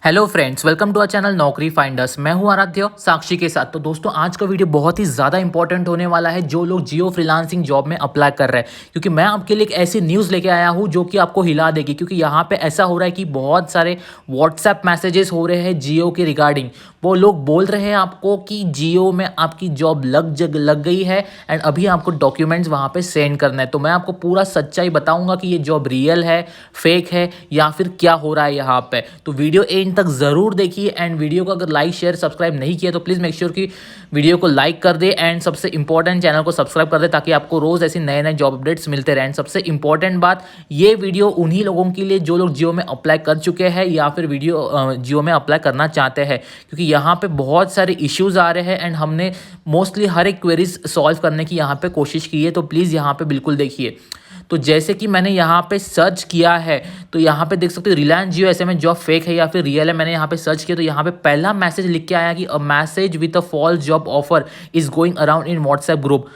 Hello friends, welcome to our channel Naukri finders. मैं हूं आराध्य साक्षी के साथ। तो दोस्तों, आज का वीडियो बहुत ही ज़्यादा इंपॉर्टेंट होने वाला है जो लोग जियो फ्रीलांसिंग जॉब में अप्लाई कर रहे हैं, क्योंकि मैं आपके लिए एक ऐसी न्यूज़ लेके आया हूं जो कि आपको हिला देगी। क्योंकि यहाँ पे ऐसा हो रहा है कि बहुत सारे व्हाट्सएप मैसेजेस हो रहे हैं जियो के रिगार्डिंग। वो लोग बोल रहे हैं आपको कि जियो में आपकी जॉब लग गई है एंड अभी आपको डॉक्यूमेंट्स वहाँ पे सेंड करना है। तो मैं आपको पूरा सच्चाई बताऊंगा कि ये जॉब रियल है, फेक है या फिर क्या हो रहा है यहाँ पे। तो वीडियो एंड तक ज़रूर देखिए एंड वीडियो को अगर लाइक शेयर सब्सक्राइब नहीं किया तो प्लीज़ मेक श्योर कि वीडियो को लाइक कर दे एंड सबसे इंपॉर्टेंट चैनल को सब्सक्राइब कर दे, ताकि आपको रोज़ ऐसी नए नए जॉब अपडेट्स मिलते रहें। सबसे इंपॉर्टेंट बात, ये वीडियो उन्हीं लोगों के लिए जो लोग जियो में अप्लाई कर चुके हैं या फिर जियो में अप्लाई करना चाहते हैं, क्योंकि यहाँ पे बहुत सारे इश्यूज़ आ रहे हैं एंड हमने मोस्टली हर एक क्वेरीज सॉल्व करने की यहाँ पे कोशिश की है। तो प्लीज़ यहाँ पे बिल्कुल देखिए। तो जैसे कि मैंने यहाँ पे सर्च किया है, तो यहाँ पे देख सकते हो रिलायंस जियो ऐसे में जॉब फेक है या फिर रियल है। मैंने यहाँ पे सर्च किया तो यहाँ पे पहला मैसेज लिख के आया कि a message with a false job offer is going around in WhatsApp group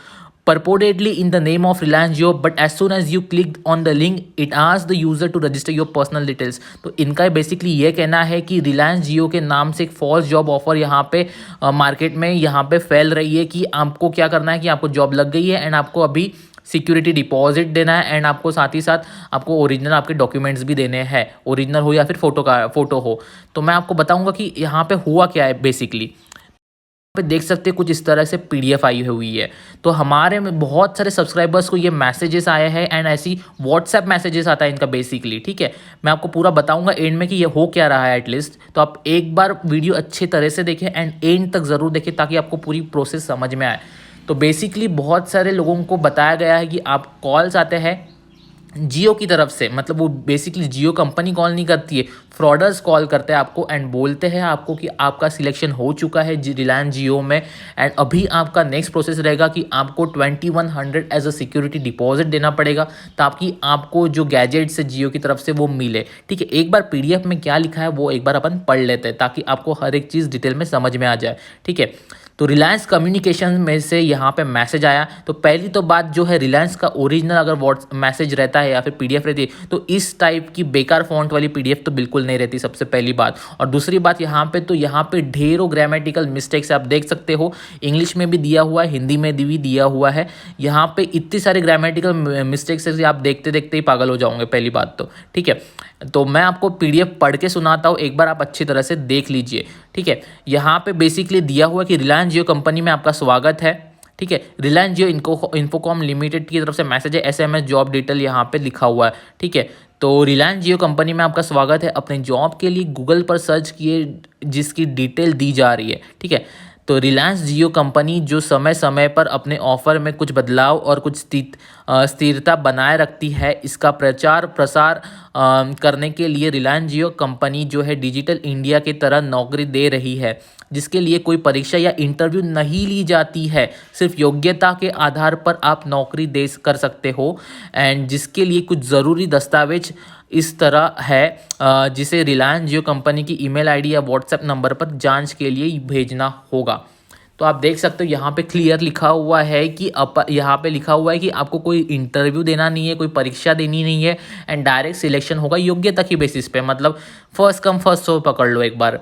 purportedly in the name of Reliance Jio, but as soon as you clicked on the link, it asks the user to register your personal details। तो इनका basically ये कहना है कि रिलायंस जियो के नाम से एक फॉल्स जॉब ऑफर यहाँ पे मार्केट में यहाँ पे फैल रही है कि आपको क्या करना है कि आपको जॉब लग गई है एंड आपको अभी सिक्योरिटी डिपॉजिट देना है एंड आपको साथ ही साथ आपको ओरिजिनल आपके डॉक्यूमेंट्स भी देने हैं, ओरिजिनल हो या फिर फोटो हो। तो मैं आपको बताऊंगा कि यहाँ पे हुआ क्या है। बेसिकली पे देख सकते हैं कुछ इस तरह से पीडीएफ आई हुई है। तो हमारे में बहुत सारे सब्सक्राइबर्स को ये मैसेजेस आए हैं एंड ऐसी व्हाट्सएप मैसेजेस आता है इनका बेसिकली। ठीक है, मैं आपको पूरा बताऊंगा एंड में कि ये हो क्या रहा है एटलीस्ट। तो आप एक बार वीडियो अच्छे तरह से देखें एंड एंड तक ज़रूर देखें ताकि आपको पूरी प्रोसेस समझ में आए। तो बेसिकली बहुत सारे लोगों को बताया गया है कि आप कॉल्स आते हैं जियो की तरफ से, मतलब वो बेसिकली जियो कंपनी कॉल नहीं करती है, फ्रॉडर्स कॉल करते हैं आपको एंड बोलते हैं आपको कि आपका सिलेक्शन हो चुका है रिलायंस जियो में एंड अभी आपका नेक्स्ट प्रोसेस रहेगा कि आपको 2100 एज अ सिक्योरिटी डिपॉजिट देना पड़ेगा ताकि आपको जो गैजेट्स है जियो की तरफ से वो मिले। ठीक है, एक बार पीडीएफ में क्या लिखा है वो एक बार अपन पढ़ लेते हैं ताकि आपको हर एक चीज़ डिटेल में समझ में आ जाए। ठीक है, तो रिलायंस कम्युनिकेशन में से यहाँ पे मैसेज आया। तो पहली तो बात जो है, रिलायंस का ओरिजिनल अगर व्हाट्स मैसेज रहता है या फिर पीडीएफ रहती है तो इस टाइप की बेकार फॉन्ट वाली पीडीएफ तो बिल्कुल नहीं रहती, सबसे पहली बात। और दूसरी बात, यहाँ पे ढेरों ग्रामेटिकल मिस्टेक्स आप देख सकते हो। इंग्लिश में भी दिया हुआ है, हिंदी में भी दिया हुआ है। यहाँ पे इतनी सारी ग्रामेटिकल मिस्टेक्स है, आप देखते देखते ही पागल हो जाओगे पहली बात तो। ठीक है, तो मैं आपको पीडीएफ पढ़ के सुनाता हूँ, एक बार आप अच्छी तरह से देख लीजिए। ठीक है, यहाँ पे बेसिकली दिया हुआ है कि रिलायंस जियो कंपनी में आपका स्वागत है। ठीक है, रिलायंस जियो इन्फोकॉम लिमिटेड की तरफ से मैसेज है, एसएमएस जॉब डिटेल यहाँ पे लिखा हुआ है। ठीक है, तो रिलायंस जियो कंपनी में आपका स्वागत है। अपने जॉब के लिए गूगल पर सर्च किए जिसकी डिटेल दी जा रही है। ठीक है, तो रिलायंस जियो कंपनी जो समय समय पर अपने ऑफर में कुछ बदलाव और कुछ स्थिरता बनाए रखती है, इसका प्रचार प्रसार करने के लिए रिलायंस जियो कंपनी जो है डिजिटल इंडिया की तरह नौकरी दे रही है, जिसके लिए कोई परीक्षा या इंटरव्यू नहीं ली जाती है। सिर्फ योग्यता के आधार पर आप नौकरी दे कर सकते हो एंड जिसके लिए कुछ ज़रूरी दस्तावेज इस तरह है जिसे रिलायंस जियो कंपनी की ईमेल आईडी या व्हाट्सएप नंबर पर जांच के लिए भेजना होगा। तो आप देख सकते हो यहाँ पे क्लियर लिखा हुआ है कि यहाँ पे लिखा हुआ है कि आपको कोई इंटरव्यू देना नहीं है, कोई परीक्षा देनी नहीं है एंड डायरेक्ट सिलेक्शन होगा योग्यता की बेसिस पे। मतलब फर्स्ट कम फर्स्ट सर्व पकड़ लो एक बार।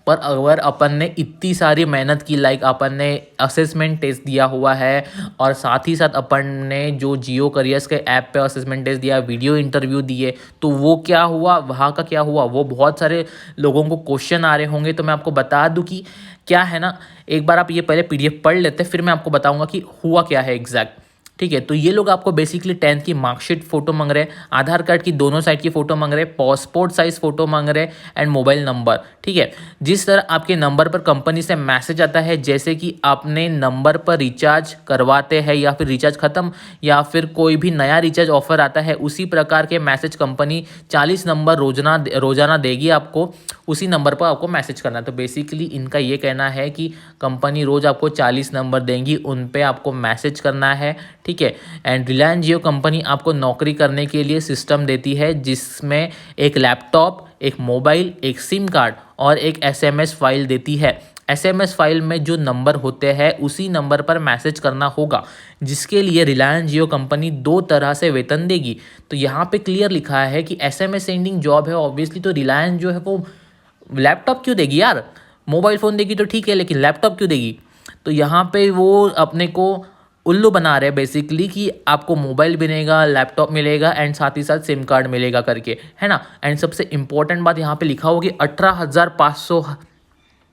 पर अगर अपन ने इतनी सारी मेहनत की, लाइक अपन ने असेसमेंट टेस्ट दिया हुआ है और साथ ही साथ अपन ने जो जियो करियर्स के ऐप पे असेसमेंट टेस्ट दिया, वीडियो इंटरव्यू दिए, तो वो क्या हुआ, वहाँ का क्या हुआ, वो बहुत सारे लोगों को क्वेश्चन आ रहे होंगे। तो मैं आपको बता दूं कि क्या है ना, एक बार आप ये पहले पीडीएफ पढ़ लेते, फिर मैं आपको बताऊंगा कि हुआ क्या है एग्जैक्ट। ठीक है, तो ये लोग आपको बेसिकली 10th की मार्कशीट फोटो मांग रहे हैं, आधार कार्ड की दोनों साइड की फोटो मांग रहे हैं, पासपोर्ट साइज फोटो मांग रहे हैं एंड मोबाइल नंबर। ठीक है, जिस तरह आपके नंबर पर कंपनी से मैसेज आता है, जैसे कि आपने नंबर पर रिचार्ज करवाते हैं या फिर रिचार्ज खत्म या फिर कोई भी नया रिचार्ज ऑफर आता है, उसी प्रकार के मैसेज कंपनी 40 नंबर रोजाना देगी आपको, उसी नंबर पर आपको मैसेज करना है। तो बेसिकली इनका ये कहना है कि कंपनी रोज़ आपको 40 नंबर देंगी, उन पे आपको मैसेज करना है। ठीक है, एंड रिलायंस जियो कंपनी आपको नौकरी करने के लिए सिस्टम देती है जिसमें एक लैपटॉप, एक मोबाइल, एक सिम कार्ड और एक एसएमएस फाइल देती है। एसएमएस फाइल में जो नंबर होते हैं उसी नंबर पर मैसेज करना होगा, जिसके लिए रिलायंस जियो कंपनी 2 तरह से वेतन देगी। तो यहाँ पे क्लियर लिखा है कि एसएमएस सेंडिंग जॉब है ऑब्वियसली, तो रिलायंस जो है वो लैपटॉप क्यों देगी यार, मोबाइल फ़ोन देगी तो ठीक है, लेकिन लैपटॉप क्यों देगी। तो यहाँ पे वो अपने को उल्लू बना रहे हैं बेसिकली कि आपको मोबाइल मिलेगा, लैपटॉप मिलेगा एंड साथ ही साथ सिम कार्ड मिलेगा करके, है ना। एंड सबसे इंपॉर्टेंट बात यहाँ पे लिखा होगी 18,500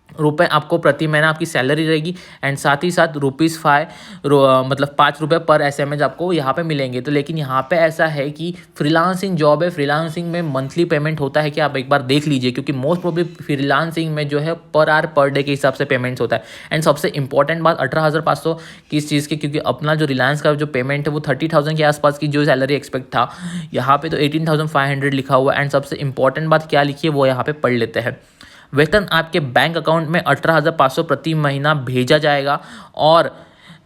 रुपये आपको प्रति महीना आपकी सैलरी रहेगी एंड साथ ही साथ मतलब 5 रुपये पर एसएमएस आपको यहाँ पे मिलेंगे। तो लेकिन यहाँ पे ऐसा है कि फ्रीलांसिंग जॉब है, फ्रीलांसिंग में मंथली पेमेंट होता है कि आप एक बार देख लीजिए, क्योंकि मोस्ट प्रोबेबली फ्रीलांसिंग में जो है पर आवर पर डे के हिसाब से पेमेंट्स होता है। एंड सबसे इंपॉर्टेंट बात 18,500 किस चीज़ की, क्योंकि अपना जो रिलायंस का जो पेमेंट है वो 30,000 के आसपास की जो सैलरी एक्सपेक्ट था, यहाँ पे तो 18,500 लिखा हुआ है। एंड सबसे इंपॉर्टेंट बात क्या लिखी है वो यहाँ पे पढ़ लेते हैं। वेतन आपके बैंक अकाउंट में 18,500 प्रति महीना भेजा जाएगा और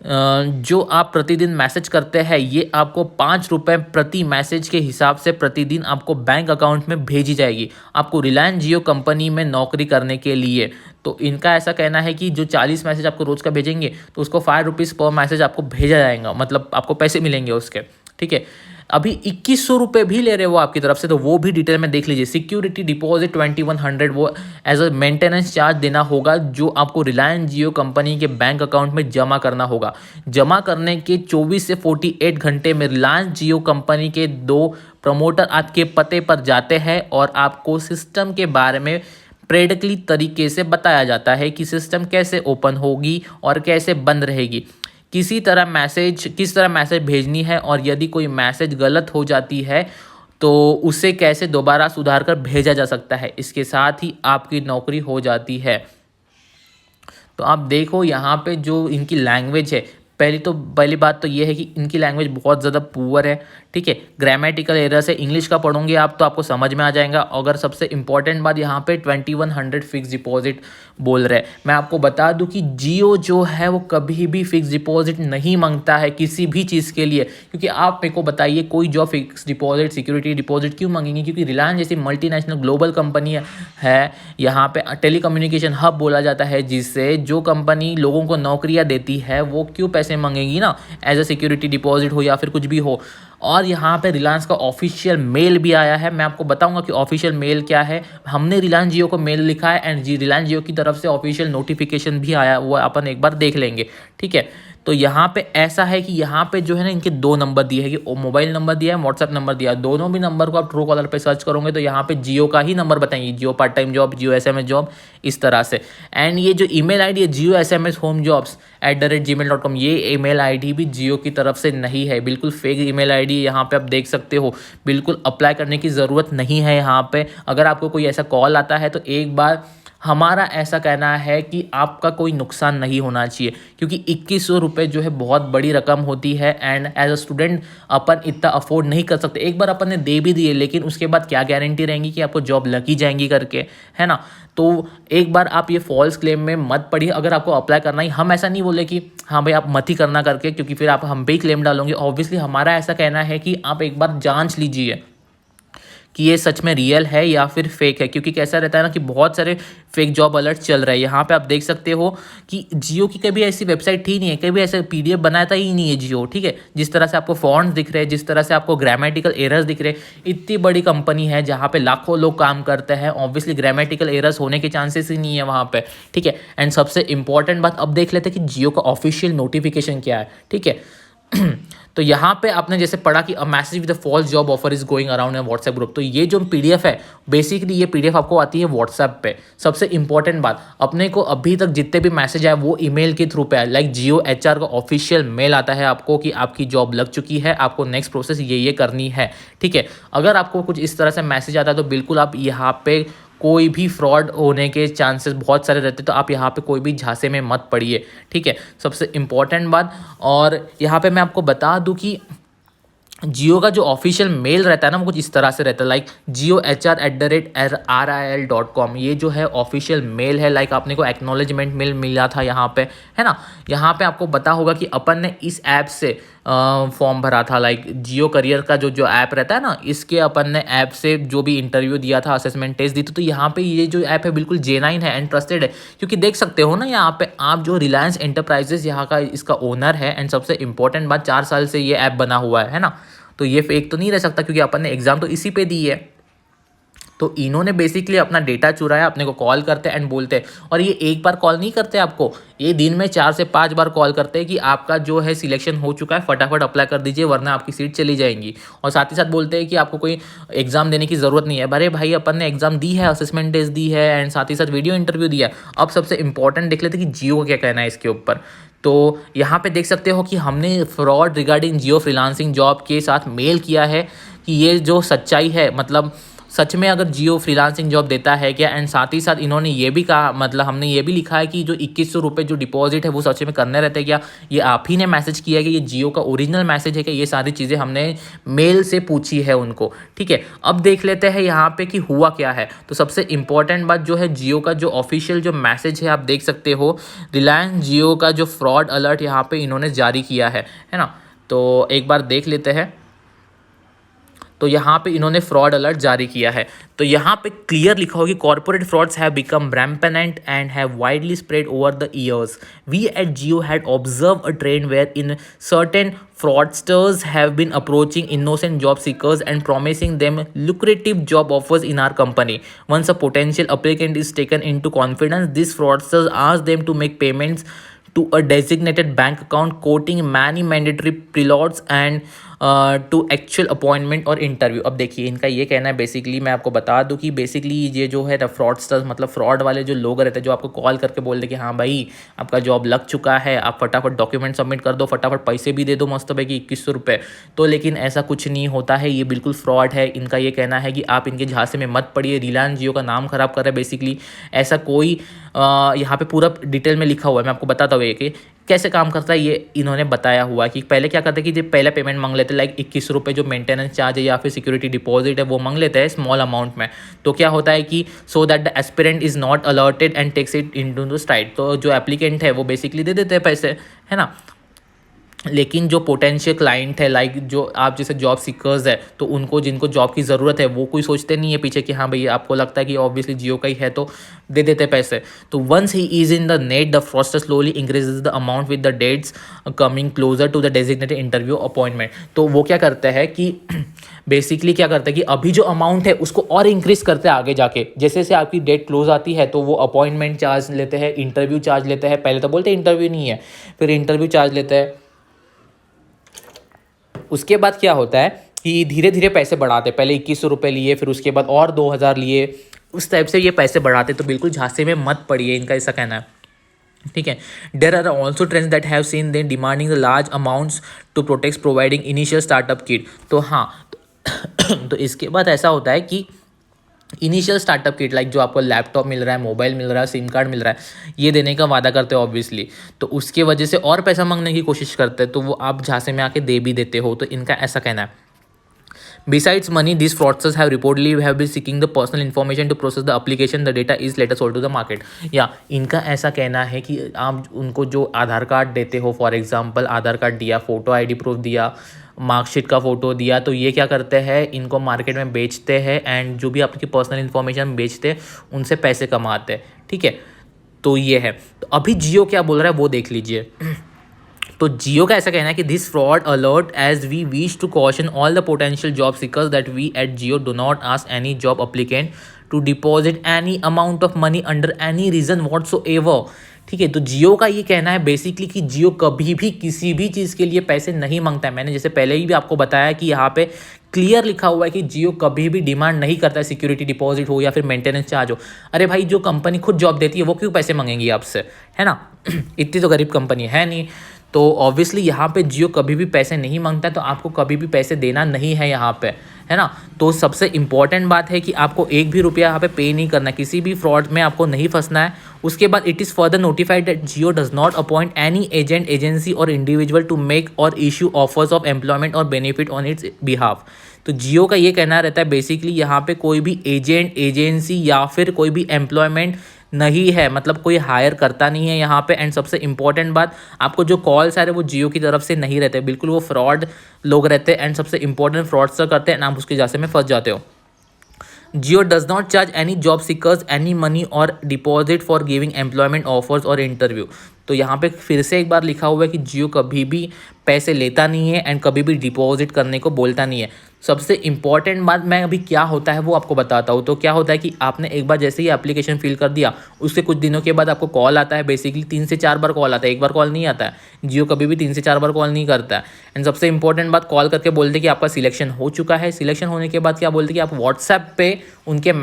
जो आप प्रतिदिन मैसेज करते हैं ये आपको 5 रुपये प्रति मैसेज के हिसाब से प्रतिदिन आपको बैंक अकाउंट में भेजी जाएगी। आपको रिलायंस जियो कंपनी में नौकरी करने के लिए, तो इनका ऐसा कहना है कि जो 40 मैसेज आपको रोज़ का भेजेंगे तो उसको 5 रुपीज़ पर मैसेज आपको भेजा जाएगा, मतलब आपको पैसे मिलेंगे उसके, ठीक है। अभी 2100 रुपये भी ले रहे वो आपकी तरफ से, तो वो भी डिटेल में देख लीजिए। सिक्योरिटी डिपॉजिट 2100 वो एज अ मेंटेनेंस चार्ज देना होगा, जो आपको रिलायंस जियो कंपनी के बैंक अकाउंट में जमा करना होगा। जमा करने के 24 से 48 घंटे में रिलायंस जियो कंपनी के 2 प्रमोटर आपके पते पर जाते हैं और आपको सिस्टम के बारे में प्रैक्टिकली तरीके से बताया जाता है कि सिस्टम कैसे ओपन होगी और कैसे बंद रहेगी, किस तरह मैसेज भेजनी है, और यदि कोई मैसेज गलत हो जाती है तो उसे कैसे दोबारा सुधार कर भेजा जा सकता है। इसके साथ ही आपकी नौकरी हो जाती है। तो आप देखो यहाँ पे जो इनकी लैंग्वेज है, पहली बात तो ये है कि इनकी लैंग्वेज बहुत ज़्यादा पुअर है, ठीक है। ग्रामेटिकल एरर्स है, इंग्लिश का पढ़ोगे आप तो आपको समझ में आ जाएगा। अगर सबसे इंपॉर्टेंट बात यहाँ पे 2100 फिक्स डिपॉजिट बोल रहे हैं। मैं आपको बता दूं कि जियो जो है वो कभी भी फिक्स डिपॉजिट नहीं मांगता है किसी भी चीज़ के लिए, क्योंकि आप मेरे को बताइए कोई job fix deposit security deposit क्यों मांगेंगे, क्योंकि रिलायंस जैसी मल्टीनेशनल ग्लोबल कंपनी है, यहाँ पे टेलीकम्युनिकेशन हब बोला जाता है, जिससे जो कंपनी लोगों को नौकरियाँ देती है वो क्यों पैसे मांगेगी ना, एज अ सिक्योरिटी डिपॉजिट हो या फिर कुछ भी हो। और यहाँ पे रिलायंस का ऑफिशियल मेल भी आया है, मैं आपको बताऊंगा कि ऑफिशियल मेल क्या है। हमने रिलायंस जियो को मेल लिखा है एंड रिलायंस जियो की तरफ से ऑफिशियल नोटिफिकेशन भी आया, वो अपन एक बार देख लेंगे, ठीक है। तो यहाँ पे ऐसा है कि यहाँ पे जो है ना इनके 2 नंबर दिए हैं, कि मोबाइल नंबर दिया है, व्हाट्सएप नंबर दिया है। दोनों भी नंबर को आप ट्रू कॉलर पे सर्च करोगे तो यहाँ पे जियो का ही नंबर बताएंगे, जियो पार्ट टाइम जॉब, जियो एसएमएस जॉब, इस तरह से। एंड ये जो ईमेल आईडी है जियो SMS होम जॉब्स @gmail.com, ये ईमेल आईडी भी जियो की तरफ से नहीं है, बिल्कुल फेक ईमेल आईडी। यहाँ पे आप देख सकते हो, बिल्कुल अप्लाई करने की ज़रूरत नहीं है यहाँ पे। अगर आपको कोई ऐसा कॉल आता है तो एक बार हमारा ऐसा कहना है कि आपका कोई नुकसान नहीं होना चाहिए, क्योंकि 2100 रुपये जो है बहुत बड़ी रकम होती है एंड एज अ स्टूडेंट अपन इतना अफोर्ड नहीं कर सकते। एक बार अपन ने दे भी दिए, लेकिन उसके बाद क्या गारंटी रहेंगी कि आपको जॉब लगी जाएंगी करके, है ना। तो एक बार आप ये फॉल्स क्लेम में मत पड़िए। अगर आपको अप्लाई करना ही, हम ऐसा नहीं बोले कि हाँ भाई आप मत ही करना करके, क्योंकि फिर आप हम पे ही क्लेम डालोगे। ऑब्वियसली हमारा ऐसा कहना है कि आप एक बार जांच लीजिए कि ये सच में रियल है या फिर फेक है, क्योंकि कैसा रहता है ना कि बहुत सारे फेक जॉब अलर्ट चल रहे हैं। यहाँ पे आप देख सकते हो कि जियो की कभी ऐसी वेबसाइट ही नहीं है, कभी ऐसे PDF बनाता ही नहीं है जियो, ठीक है। जिस तरह से आपको फॉन्ट्स दिख रहे हैं, जिस तरह से आपको ग्रामेटिकल एरर्स दिख रहे हैं, इतनी बड़ी कंपनी है जहाँ पे लाखों लोग काम करते हैं, ऑब्वियसली ग्रामेटिकल एरर्स होने के चांसेस ही नहीं है वहाँ पे, ठीक है। एंड सबसे इंपॉर्टेंट बात अब देख लेते हैं कि जियो का ऑफिशियल नोटिफिकेशन क्या है, ठीक है। तो यहाँ पे आपने जैसे पढ़ा कि a message with the false job offer is going around in WhatsApp group, तो ये जो PDF है बेसिकली ये PDF आपको आती है व्हाट्सएप पे। सबसे इंपॉर्टेंट बात, अपने को अभी तक जितने भी मैसेज आए वो ईमेल के थ्रू पे आए, लाइक जियो HR का ऑफिशियल मेल आता है आपको कि आपकी जॉब लग चुकी है, आपको नेक्स्ट प्रोसेस ये करनी है, ठीक है। अगर आपको कुछ इस तरह से मैसेज आता है तो बिल्कुल आप यहाँ पे कोई भी फ्रॉड होने के चांसेस बहुत सारे रहते हैं, तो आप यहाँ पे कोई भी झांसे में मत पड़िए, ठीक है। सबसे इम्पॉर्टेंट बात, और यहाँ पे मैं आपको बता दूँ कि जियो का जो ऑफिशियल मेल रहता है ना वो कुछ इस तरह से रहता है, लाइक jiohr@ril.com, ये जो है ऑफिशियल मेल है। लाइक आपने को एक्नॉलेजमेंट मेल मिला था यहाँ पे, है ना। यहाँ पे आपको पता होगा कि अपन ने इस ऐप से फॉर्म भरा था, लाइक जियो करियर का जो ऐप रहता है ना, इसके अपन ने ऐप से जो भी इंटरव्यू दिया था, असेसमेंट टेस्ट दी थी। तो यहाँ पे ये जो ऐप है बिल्कुल जेन्युइन है एंड ट्रस्टेड है, क्योंकि देख सकते हो ना यहाँ पे आप जो रिलायंस एंटरप्राइजेस यहाँ का इसका ओनर है। एंड सबसे इंपॉर्टेंट बात, 4 साल से ये ऐप बना हुआ है ना, तो ये फेक तो नहीं रह सकता, क्योंकि अपन ने एग्जाम तो इसी पे दी है। तो इन्होंने बेसिकली अपना डेटा चुराया, अपने को कॉल करते एंड बोलते हैं, और ये एक बार कॉल नहीं करते आपको, ये दिन में 4 से 5 बार कॉल करते हैं कि आपका जो है सिलेक्शन हो चुका है, फटाफट अप्लाई कर दीजिए वरना आपकी सीट चली जाएंगी। और साथ ही साथ बोलते हैं कि आपको कोई एग्जाम देने की ज़रूरत नहीं है। अरे भाई, अपन ने एग्जाम दी है, असेसमेंट टेस्ट दी है एंड साथ ही साथ वीडियो इंटरव्यू दिया। अब सबसे इंपॉर्टेंट देख लेते हैं कि जियो का क्या कहना है इसके ऊपर। तो यहाँ पे देख सकते हो कि हमने फ्रॉड रिगार्डिंग जियो फ्रीलांसिंग जॉब के साथ मेल किया है कि ये जो सच्चाई है, मतलब सच में अगर जियो फ्रीलांसिंग जॉब देता है क्या। एंड साथ ही साथ इन्होंने ये भी कहा, मतलब हमने ये भी लिखा है कि जो 2100 रुपये जो डिपॉजिट है वो सच में करने रहते हैं क्या। ये आप ही ने मैसेज किया है कि ये जियो का ओरिजिनल मैसेज है कि ये सारी चीज़ें हमने मेल से पूछी है उनको। ठीक है, अब देख लेते हैं यहाँ पे कि हुआ क्या है। तो सबसे इंपॉर्टेंट बात जो है, जियो का जो ऑफिशियल जो मैसेज है आप देख सकते हो, रिलायंस जियो का जो फ्रॉड अलर्ट यहाँ पे इन्होंने जारी किया है ना। तो एक बार देख लेते हैं। तो यहाँ पे इन्होंने फ्रॉड अलर्ट जारी किया है। तो यहाँ पे क्लियर लिखा होगा कि corporate frauds have become rampant and have widely spread over the years. We at Jio had observe a trend where in certain fraudsters have been approaching innocent job seekers and promising them lucrative job offers in our company. Once a potential applicant is taken into confidence, these fraudsters ask them to make payments to a designated bank account, quoting many mandatory preloads and to actual appointment और interview. अब देखिए इनका ये कहना है, basically मैं आपको बता दूं कि बेसिकली ये जो है फ्रॉडस्टर्स, मतलब फ्रॉड वाले जो लोग रहते हैं, जो आपको कॉल करके बोल दे कि हाँ भाई आपका जॉब लग चुका है, आप फटाफट डॉक्यूमेंट सबमिट कर दो, फटाफट पैसे भी दे दो मस्त है कि 2100 रुपये। तो लेकिन ऐसा कुछ नहीं होता है, ये बिल्कुल फ्रॉड है। इनका ये कहना है कि आप इनके झांसे में मत पड़िए, रिलायंस जियो का नाम ख़राब कर रहा है बेसिकली। ऐसा कोई यहाँ पे पूरा डिटेल में लिखा हुआ है, मैं आपको बताता हूँ कि कैसे काम करता है। ये इन्होंने बताया हुआ कि पहले क्या करते हैं कि जब पहले पेमेंट मांग लेते हैं, लाइक 2100 रुपये जो मेंटेनेंस चार्ज है या फिर सिक्योरिटी डिपॉजिट है वो मांग लेते हैं स्मॉल अमाउंट में। तो क्या होता है कि so that the aspirant is not alerted and takes it into the straight. तो जो एप्लीकेंट है वो बेसिकली दे देते हैं पैसे, है ना। लेकिन जो पोटेंशियल क्लाइंट है, लाइक जो आप जैसे जॉब सीकर्स है, तो उनको जिनको जॉब की ज़रूरत है वो कोई सोचते नहीं है पीछे कि हाँ भैया आपको लगता है कि ऑब्वियसली जियो का ही है तो दे देते पैसे। तो once he is in the net, the fraudster slowly increases the amount with the dates coming closer to the designated interview appointment. तो वो क्या करते हैं कि बेसिकली क्या करते हैं कि अभी जो अमाउंट है उसको और इंक्रीज करते हैं आगे जाके, जैसे जैसे आपकी डेट क्लोज आती है तो वो अपॉइंटमेंट चार्ज लेते हैं, इंटरव्यू चार्ज लेते हैं। पहले तो बोलते हैं इंटरव्यू नहीं है, फिर इंटरव्यू चार्ज लेते हैं। उसके बाद क्या होता है कि धीरे धीरे पैसे बढ़ाते, पहले 2100 रुपये लिए, फिर उसके बाद और 2000 लिए, उस टाइप से ये पैसे बढ़ाते। तो बिल्कुल झांसे में मत पड़िए, इनका ऐसा कहना है। ठीक है, there are also trends that have seen then demanding the large amounts to protect providing initial startup kit. तो हाँ तो इसके बाद ऐसा होता है कि इनिशियल स्टार्टअप किट, लाइक जो आपको लैपटॉप मिल रहा है, मोबाइल मिल रहा है, सिम कार्ड मिल रहा है, ये देने का वादा करते हो ऑब्वियसली। तो उसके वजह से और पैसा मांगने की कोशिश करते हैं, तो वो आप झांसे में आके दे भी देते हो। तो इनका ऐसा कहना है। Besides money, these fraudsters have reportedly have been seeking the personal information to process the application. The data is later sold to the market. या इनका ऐसा कहना है कि आप उनको जो आधार कार्ड देते हो, फॉर एग्जांपल आधार कार्ड दिया, फोटो आईडी प्रूफ दिया, मार्कशीट का फोटो दिया, तो ये क्या करते हैं, इनको मार्केट में बेचते हैं एंड जो भी आपकी पर्सनल इन्फॉर्मेशन बेचते हैं उनसे पैसे कमाते हैं। ठीक है, तो ये है। तो अभी जियो क्या बोल रहा है वो देख लीजिए। तो जियो का ऐसा कहना है कि this fraud alert as we wish to caution all the potential job seekers that we at Jio do not ask any job applicant to deposit any amount of money under any reason whatsoever. ठीक है, तो जियो का ये कहना है basically कि जियो कभी भी किसी भी चीज़ के लिए पैसे नहीं मांगता है। मैंने जैसे पहले ही भी आपको बताया कि यहाँ पे क्लियर लिखा हुआ है कि जियो कभी भी डिमांड नहीं करता है सिक्योरिटी डिपॉजिट हो या फिर मेंटेनेंस चार्ज हो। अरे भाई, जो कंपनी खुद जॉब देती है वो क्यों पैसे मांगेंगी आपसे, है ना। इतनी तो गरीब कंपनी है नहीं। तो ऑब्वियसली यहाँ पे जियो कभी भी पैसे नहीं मांगता है, तो आपको कभी भी पैसे देना नहीं है यहाँ पे, है ना। तो सबसे इम्पॉर्टेंट बात है कि आपको एक भी रुपया यहाँ पे पे नहीं करना है, किसी भी फ्रॉड में आपको नहीं फंसना है। उसके बाद it is further notified that Jio does not appoint any agent, agency और इंडिविजुअल टू मेक और इशू ऑफर्स ऑफ एम्प्लॉयमेंट और बेनिफिट ऑन इट्स बिहाफ। तो जियो का ये कहना रहता है बेसिकली यहाँ पे कोई भी एजेंट, एजेंसी या फिर कोई भी एम्प्लॉयमेंट नहीं है, मतलब कोई हायर करता नहीं है यहाँ पे। एंड सबसे इंपॉर्टेंट बात, आपको जो कॉल्स आ रहे हैं वो जियो की तरफ से नहीं रहते, बिल्कुल वो फ्रॉड लोग रहते हैं। एंड सबसे इंपॉर्टेंट फ्रॉडस्टर करते हैं, आप उसके जासे में फंस जाते हो। Jio does not charge any job seekers any money or deposit for giving employment offers or interview. तो यहाँ पे फिर से एक बार लिखा हुआ है कि जियो कभी भी पैसे लेता नहीं है एंड कभी भी डिपॉजिट करने को बोलता नहीं है। सबसे इम्पॉर्टेंट बात मैं अभी क्या होता है वो आपको बताता हूँ। तो क्या होता है कि आपने एक बार जैसे ही एप्लीकेशन फिल कर दिया, उसके कुछ दिनों के बाद आपको कॉल आता है। बेसिकली 3 से 4 बार कॉल आता है, एक बार कॉल नहीं आता है। जियो कभी भी 3 से 4 बार कॉल नहीं करता है। एंड सबसे इंपॉर्टेंट बात, कॉल करके बोलते कि आपका सिलेक्शन हो चुका है। सिलेक्शन होने के बाद क्या बोलते कि आप व्हाट्सएप पे उनके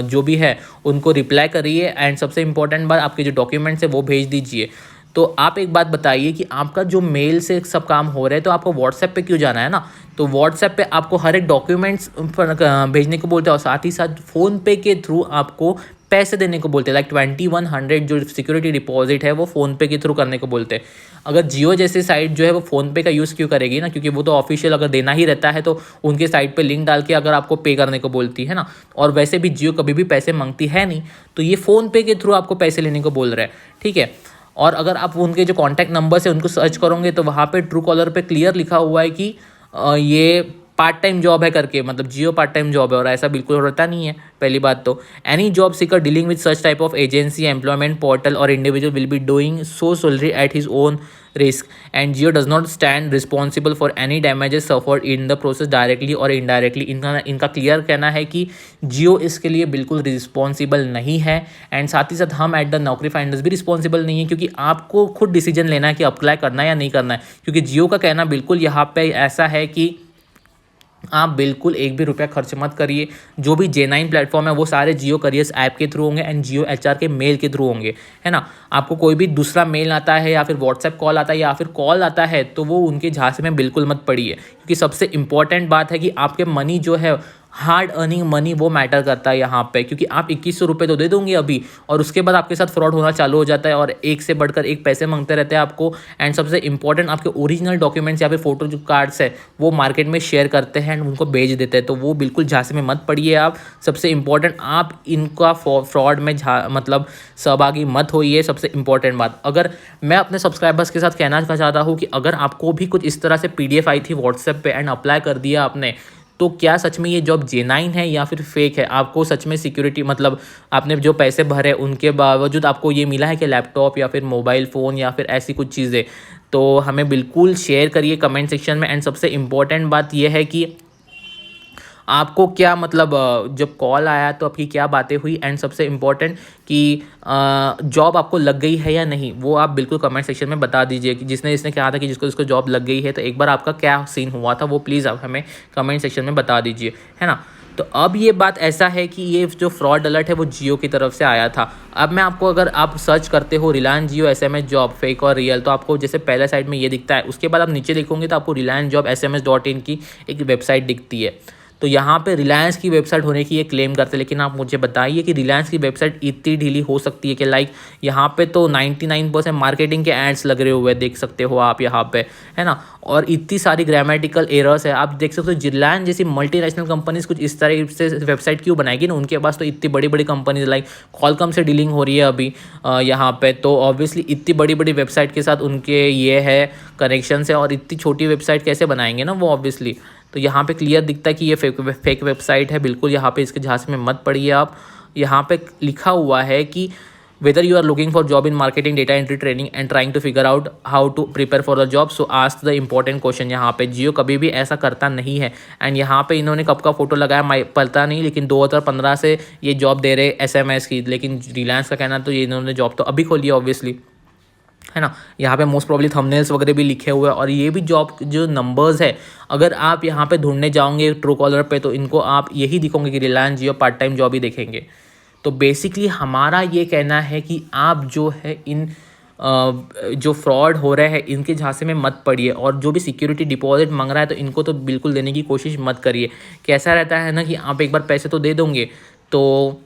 जो भी है उनको रिप्लाई करिए। एंड सबसे इंपॉर्टेंट बात, आपके जो डॉक्यूमेंट्स है वो भेज दीजिए। तो आप एक बात बताइए कि आपका जो मेल से सब काम हो रहा है, तो आपको व्हाट्सएप पे क्यों जाना है ना। तो व्हाट्सएप पे आपको हर एक डॉक्यूमेंट्स भेजने को बोलते हैं, और साथ ही साथ फ़ोनपे के थ्रू आपको पैसे देने को बोलते हैं। लाइक 2100 जो सिक्योरिटी डिपॉजिट है वो फ़ोनपे के थ्रू करने को बोलते हैं। अगर जियो जैसे साइट जो है वो फ़ोनपे का यूज़ क्यों करेगी ना, क्योंकि वो तो ऑफिशियल अगर देना ही रहता है तो उनके साइट पे लिंक डाल के अगर आपको पे करने को बोलती है ना। और वैसे भी जियो कभी भी पैसे मांगती है नहीं, तो ये फ़ोनपे के थ्रू आपको पैसे लेने को बोल रहा है, ठीक है। और अगर आप उनके जो कॉन्टैक्ट नंबर्स है उनको सर्च करोगे तो वहाँ पे ट्रू कॉलर पे क्लियर लिखा हुआ है कि ये पार्ट टाइम जॉब है करके, मतलब जियो पार्ट टाइम जॉब है। और ऐसा बिल्कुल होता नहीं है। पहली बात तो, any job seeker dealing with such type of agency, employment portal or individual will be doing so solely at his own risk, and Jio does not stand responsible for any damages suffered in the process directly or indirectly. इनका clear कहना है कि जियो इसके लिए बिल्कुल responsible नहीं है। And साथ ही साथ हम एट द नौकरी फाइंडर्स भी रिस्पॉन्सिबल नहीं है, क्योंकि आपको खुद डिसीजन लेना है कि अप्लाई करना है या नहीं करना है। क्योंकि जियो का कहना बिल्कुल यहाँ पे ऐसा है कि आप बिल्कुल एक भी रुपया खर्च मत करिए। जो भी J9 प्लेटफॉर्म है वो सारे जियो करियर्स ऐप के थ्रू होंगे एंड जियो HR के मेल के थ्रू होंगे, है ना। आपको कोई भी दूसरा मेल आता है या फिर व्हाट्सएप कॉल आता है या फिर कॉल आता है तो वो उनके झांसे में बिल्कुल मत पड़िए। क्योंकि सबसे इंपॉर्टेंट बात है कि आपके मनी जो है, हार्ड अर्निंग मनी, वो मैटर करता है यहाँ पे। क्योंकि आप 2100 रुपये तो दे दोगे अभी, और उसके बाद आपके साथ फ्रॉड होना चालू हो जाता है और एक से बढ़कर एक पैसे मांगते रहते हैं आपको। एंड सबसे इंपॉर्टेंट, आपके ओरिजिनल डॉक्यूमेंट्स या फिर फोटो जो कार्ड्स है वो मार्केट में शेयर करते हैं एंड उनको बेच देते हैं। तो वो बिल्कुल झांसे में मत पड़िए आप। सबसे इंपॉर्टेंट, आप इनका फ्रॉड में मतलब सहभागी मत होइए। सबसे इंपॉर्टेंट बात, अगर मैं अपने सब्सक्राइबर्स के साथ कहना चाहता हूँ कि अगर आपको भी कुछ इस तरह से PDF आई थी व्हाट्सएप पे एंड अप्लाई कर दिया आपने, तो क्या सच में ये जॉब J9 है या फिर फेक है। आपको सच में सिक्योरिटी, मतलब आपने जो पैसे भरे उनके बावजूद आपको ये मिला है कि लैपटॉप या फिर मोबाइल फ़ोन या फिर ऐसी कुछ चीज़ें, तो हमें बिल्कुल शेयर करिए कमेंट सेक्शन में। एंड सबसे इम्पोर्टेंट बात यह है कि आपको क्या, मतलब जब कॉल आया तो आपकी क्या बातें हुई। एंड सबसे इम्पोर्टेंट कि जॉब आपको लग गई है या नहीं, वो आप बिल्कुल कमेंट सेक्शन में बता दीजिए कि जिसने कहा था कि जिसको जॉब लग गई है, तो एक बार आपका क्या सीन हुआ था वो प्लीज़ आप हमें कमेंट सेक्शन में बता दीजिए, है ना। तो अब ये बात ऐसा है कि ये जो फ्रॉड अलर्ट है वो जियो की तरफ से आया था। अब मैं आपको, अगर आप सर्च करते हो रिलायंस जियो SMS जॉब फेक और रियल, तो आपको जैसे पहले साइड में ये दिखता है, उसके बाद आप नीचे देखोगे तो आपको रिलायंस जॉब SMS.in की एक वेबसाइट दिखती है। तो यहाँ पे रिलायंस की वेबसाइट होने की ये क्लेम करते हैं, लेकिन आप मुझे बताइए कि रिलायंस की वेबसाइट इतनी ढीली हो सकती है कि लाइक यहाँ पे तो 99% मार्केटिंग के एड्स लग रहे हुए हैं, देख सकते हो आप यहाँ पे, है ना। और इतनी सारी ग्रामेटिकल एरर्स है, आप देख सकते हो। रिलायंस जैसी मल्टीनेशनल कंपनीज कुछ इस तरह से वेबसाइट क्यों बनाएगी ना, उनके पास तो इतनी बड़ी बड़ी कंपनीज लाइक कॉलकॉम से डीलिंग हो रही है अभी यहाँ पे, तो ऑब्वियसली इतनी बड़ी बड़ी वेबसाइट के साथ उनके ये है कनेक्शन है, और इतनी छोटी वेबसाइट कैसे बनाएंगे ना वो ऑब्वियसली। तो यहाँ पे क्लियर दिखता है कि ये फेक वेबसाइट है। बिल्कुल यहाँ पे इसके झांसे में मत पड़िए आप। यहाँ पे लिखा हुआ है कि whether you are looking for job in marketing, data entry, training and trying to figure out how to prepare for the job, so ask the important question. यहाँ पे जियो कभी भी ऐसा करता नहीं है। एंड यहाँ पे इन्होंने कब का फोटो लगाया पता नहीं, लेकिन 2015 से ये जॉब दे रहे SMS की। लेकिन रिलायंस का कहना तो ये इन्होंने जॉब तो अभी खोली है ऑब्वियसली, है ना। यहाँ पे मोस्ट प्रॉब्ली थंबनेल्स वगैरह भी लिखे हुए हैं। और ये भी जॉब जो नंबर्स है, अगर आप यहाँ पे ढूंढने जाओगे ट्रू कॉलर पे, तो इनको आप यही दिखोगे कि रिलायंस जियो पार्ट टाइम जॉब ही देखेंगे। तो बेसिकली हमारा ये कहना है कि आप जो है इन जो फ्रॉड हो रहे हैं इनके झांसे में मत पड़िए। और जो भी सिक्योरिटी डिपॉजिट मांग रहा है तो इनको तो बिल्कुल देने की कोशिश मत करिए। कैसा रहता है ना कि आप एक बार पैसे तो दे दोगे, तो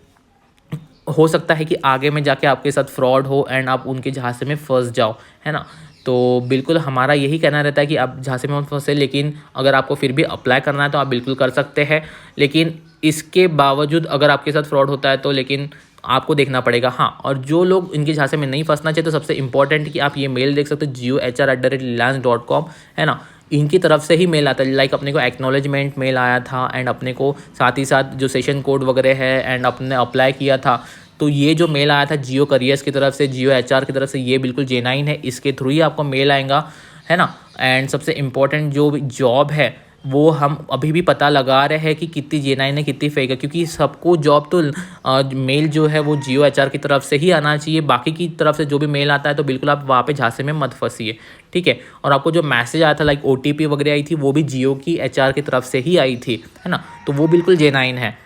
हो सकता है कि आगे में जाके आपके साथ फ्रॉड हो एंड आप उनके झांसे में फंस जाओ, है ना। तो बिल्कुल हमारा यही कहना रहता है कि आप झांसे में मत फंसे। लेकिन अगर आपको फिर भी अप्लाई करना है तो आप बिल्कुल कर सकते हैं। लेकिन इसके बावजूद अगर आपके साथ फ्रॉड होता है तो लेकिन आपको देखना पड़ेगा। हाँ, और जो लोग इनके झांसे में नहीं फंसना चाहिए, तो सबसे इंपॉर्टेंट कि आप ये मेल देख सकते हो jiohr@reliance.com, है ना। इनकी तरफ से ही मेल आता है। लाइक अपने को एक्नॉलेजमेंट मेल आया था एंड अपने को साथ ही साथ जो सेशन कोड वगैरह है एंड अपने अप्लाई किया था। तो ये जो मेल आया था जियो करियर्स की तरफ से, जियो HR की तरफ से, ये बिल्कुल J9 है। इसके थ्रू ही आपको मेल आएगा, है ना। एंड सबसे इम्पोर्टेंट जो जॉब है वो हम अभी भी पता लगा रहे हैं कि कितनी जेन्युइन है कितनी फेक है, क्योंकि सबको जॉब तो मेल जो है वो जियो एचआर की तरफ से ही आना चाहिए। बाकी की तरफ से जो भी मेल आता है तो बिल्कुल आप वहाँ पे झांसे में मत फंसिए, ठीक है। और आपको जो मैसेज आया था लाइक ओटीपी वगैरह आई थी वो भी जियो की एचआर की तरफ से ही आई थी, है ना, तो वो बिल्कुल जेन्युइन है।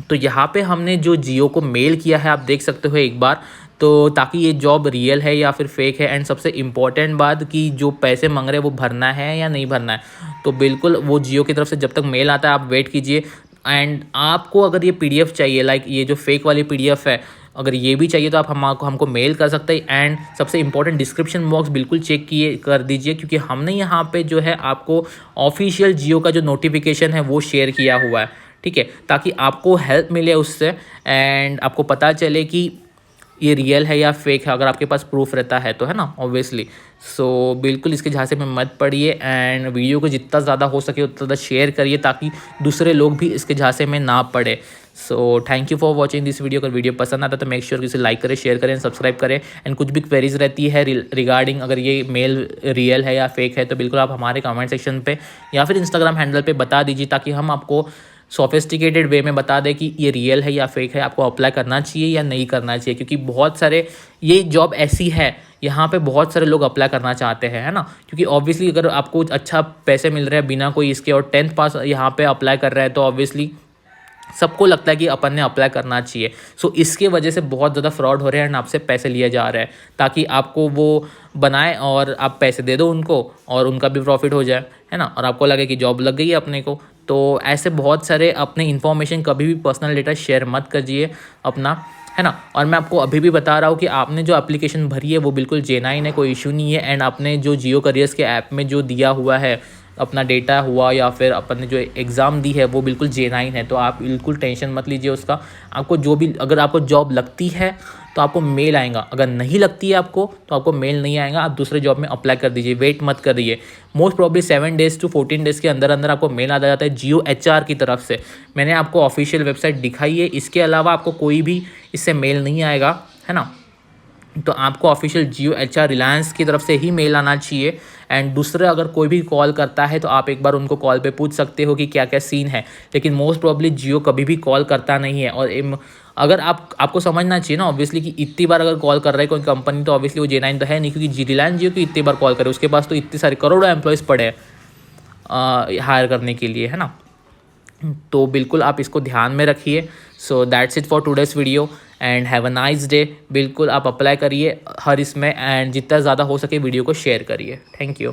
तो यहाँ पे हमने जो जियो को मेल किया है आप देख सकते हो एक बार, तो ताकि ये जॉब रियल है या फिर फेक है। एंड सबसे इम्पॉर्टेंट बात कि जो पैसे मांग रहे हैं वो भरना है या नहीं भरना है, तो बिल्कुल वो जियो की तरफ से जब तक मेल आता है आप वेट कीजिए। एंड आपको अगर ये पीडीएफ चाहिए, लाइक ये जो फेक वाली पीडीएफ है, अगर ये भी चाहिए तो आप हमको मेल कर सकते हैं। एंड सबसे इंपॉर्टेंट डिस्क्रिप्शन बॉक्स बिल्कुल चेक कर दीजिए, क्योंकि हमने यहाँ पे जो है आपको ऑफिशियल जियो का जो नोटिफिकेशन है वो शेयर किया हुआ है, ठीक है, ताकि आपको हेल्प मिले उससे एंड आपको पता चले कि ये रियल है या फेक है, अगर आपके पास प्रूफ रहता है तो, है ना, ऑब्वियसली। सो बिल्कुल इसके झांसे में मत पड़िए एंड वीडियो को जितना ज़्यादा हो सके उतना ज़्यादा शेयर करिए ताकि दूसरे लोग भी इसके झांसे में ना पड़े। So thank you for watching this video. अगर वीडियो पसंद आता तो मेक श्योर कि इसे लाइक करें, शेयर करें, सब्सक्राइब करें। एंड कुछ भी क्वेरीज रहती है रिगार्डिंग अगर ये मेल रियल है या फेक है तो बिल्कुल आप हमारे कमेंट सेक्शन पे या फिर इंस्टाग्राम हैंडल पे बता दीजिए, ताकि हम आपको सोफिस्टिकेटेड वे में बता दें कि ये रियल है या फेक है, आपको अप्लाई करना चाहिए या नहीं करना चाहिए। क्योंकि बहुत सारे ये जॉब ऐसी है यहाँ पे बहुत सारे लोग अप्लाई करना चाहते हैं, है ना, क्योंकि ऑब्वियसली अगर आपको अच्छा पैसे मिल रहे हैं बिना कोई इसके और 10th पास यहाँ पे अप्लाई कर रहा है तो ऑब्वियसली सबको लगता है कि अपन ने अप्लाई करना चाहिए। सो इसके वजह से बहुत ज़्यादा फ्रॉड हो रहे हैं एंड आपसे पैसे लिए जा रहे हैं ताकि आपको वो बनाए और आप पैसे दे दो उनको और उनका भी प्रॉफिट हो जाए, है ना, और आपको लगे कि जॉब लग गई है अपने को। तो ऐसे बहुत सारे अपने इन्फॉर्मेशन कभी भी पर्सनल डेटा शेयर मत करिए अपना, है ना। और मैं आपको अभी भी बता रहा हूँ कि आपने जो एप्लीकेशन भरी है वो बिल्कुल जेन्युइन है, कोई इशू नहीं है। एंड आपने जो जियो करियर्स के ऐप में जो दिया हुआ है अपना डेटा हुआ या फिर अपन ने जो एग्ज़ाम दी है वो बिल्कुल जेन्युइन है, तो आप बिल्कुल टेंशन मत लीजिए उसका। आपको जो भी अगर आपको जॉब लगती है तो आपको मेल आएगा, अगर नहीं लगती है आपको तो आपको मेल नहीं आएगा। आप दूसरे जॉब में अप्लाई कर दीजिए, वेट मत करिए। Most probably 7 days to 14 days के अंदर अंदर आपको मेल आ जाता है जियो एचआर की तरफ से। मैंने आपको ऑफिशियल वेबसाइट दिखाई है, इसके अलावा आपको कोई भी इससे मेल नहीं आएगा, है ना। तो आपको ऑफिशियल जियो एचआर रिलायंस की तरफ से ही मेल आना चाहिए। एंड दूसरा अगर कोई भी कॉल करता है तो आप एक बार उनको कॉल पे पूछ सकते हो कि क्या क्या सीन है, लेकिन मोस्ट प्रॉब्ली जियो कभी भी कॉल करता नहीं है। और अगर आपको समझना चाहिए ना ऑब्वियसली कि इतनी बार अगर कॉल कर रहा है कोई कंपनी तो ऑब्वियसली वो जेन्युइन तो है नहीं, क्योंकि रिलायंस जियो की इतनी बार कॉल करे उसके पास तो इतने सारे करोड़ों एम्प्लॉयज़ पड़े हैं हायर करने के लिए, है ना। तो बिल्कुल आप इसको ध्यान में रखिए। So that's it for today's video and have a nice day. बिल्कुल आप अप्लाई करिए हर इसमें एंड जितना ज़्यादा हो सके वीडियो को शेयर करिए। Thank you.